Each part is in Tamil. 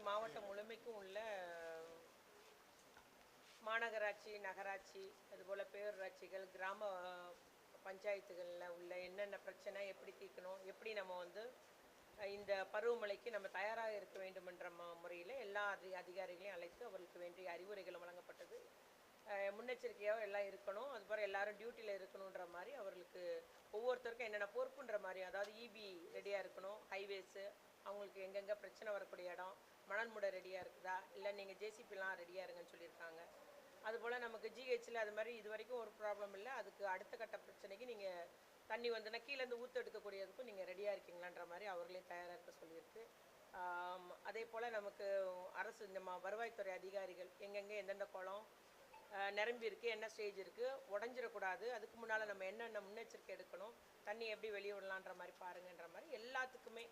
மாவட்டம் முழுமைக்கும் உள்ள மாநகராட்சி, நகராட்சி, அதுபோல் பேரூராட்சிகள், கிராம பஞ்சாயத்துகளில் உள்ள என்னென்ன பிரச்சனை எப்படி தீர்க்கணும், எப்படி நம்ம வந்து இந்த பருவமழைக்கு நம்ம தயாராக இருக்க வேண்டுமென்ற முறையில் எல்லா அதிகாரிகளையும் அழைத்து அவர்களுக்கு வேண்டிய அறிவுரைகளும் வழங்கப்பட்டது. முன்னெச்சரிக்கையாக எல்லாம் இருக்கணும், அதுபோல் எல்லாரும் டியூட்டியில் இருக்கணுன்ற மாதிரி அவர்களுக்கு ஒவ்வொருத்தருக்கும் என்னென்ன பொறுப்புன்ற மாதிரி, அதாவது இபி ரெடியாக இருக்கணும், ஹைவேஸு அவங்களுக்கு எங்கெங்கே பிரச்சனை வரக்கூடிய இடம், மணல் மூட ரெடியாக இருக்குதா, இல்லை நீங்கள் ஜேசிபிலாம் ரெடியாக இருங்கன்னு சொல்லியிருக்காங்க. அதுபோல் நமக்கு ஜிஹெச்சில் அது மாதிரி இது வரைக்கும் ஒரு ப்ராப்ளம் இல்லை, அதுக்கு அடுத்த கட்ட பிரச்சனைக்கு நீங்கள் தண்ணி வந்துன்னா கீழேருந்து ஊற்று எடுக்கக்கூடியதுக்கும் நீங்கள் ரெடியாக இருக்கீங்களான்ற மாதிரி அவர்களையும் தயாராக இருக்க சொல்லியிருக்கு. அதே போல் நமக்கு அரசு இந்த வருவாய்த்துறை அதிகாரிகள் எங்கெங்கே எந்தெந்த குளம் நிரம்பி இருக்குது, என்ன ஸ்டேஜ் இருக்குது, உடஞ்சிடக்கூடாது, அதுக்கு முன்னால் நம்ம என்னென்ன முன்னெச்சரிக்கை எடுக்கணும், தண்ணி எப்படி வெளியே விடலான்ற மாதிரி பாருங்கன்ற மாதிரி எல்லாத்துக்குமே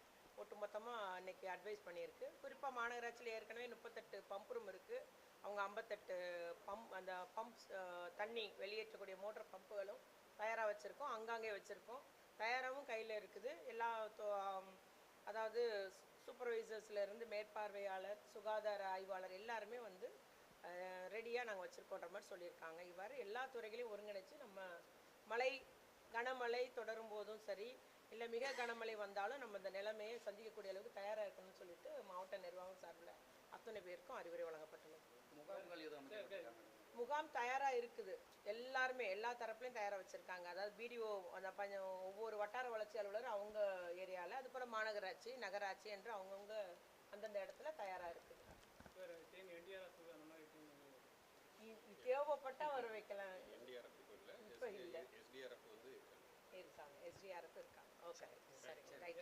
ஒட்டுமொத்தமாக இன்றைக்கி அட்வைஸ் பண்ணியிருக்கு. குறிப்பாக மாநகராட்சியில் ஏற்கனவே 38 பம்ப் ரூம் இருக்குது, அவங்க 58 அந்த பம்ப்ஸ் தண்ணி வெளியேற்றக்கூடிய மோட்டர் பம்புகளும் தயாராக வச்சுருக்கோம், அங்காங்கே வச்சுருக்கோம், தயாராகவும் கையில் இருக்குது. எல்லா அதாவது சூப்பர்வைசர்ஸ்லேருந்து மேற்பார்வையாளர், சுகாதார ஆய்வாளர் எல்லாருமே வந்து ரெடியாக நாங்கள் வச்சுருக்கோன்ற மாதிரி சொல்லியிருக்காங்க. இவ்வாறு எல்லா துறைகளையும் ஒருங்கிணைச்சு நம்ம கனமழை தொடரும் போதும் சரி, இல்லை மிக கனமழை வந்தாலும் நம்ம இந்த நிலைமையை சந்திக்கக்கூடிய அளவுக்கு தயாராக இருக்கணும்னு சொல்லிட்டு மாவட்ட நிர்வாகம் சார்பில் அத்தனை பேருக்கும் அறிவுரை வழங்கப்பட்டுள்ளது. முகாம் தயாராக இருக்குது, எல்லாருமே எல்லா தரப்புலையும் தயாராக வச்சுருக்காங்க. அதாவது பிடிஓ அந்த ஒவ்வொரு வட்டார வளர்ச்சி அலுவலர் அவங்க ஏரியாவில், அது போல் மாநகராட்சி, நகராட்சி என்று அவங்கவுங்க அந்தந்த இடத்துல தயாராக இருக்குது. தேவைப்பட்டால் வர வைக்கலாம். இப்போ இல்லை, எஸ்டிஆர்எஃப் இருக்காங்க. ஓகே, சரி, ரைட்.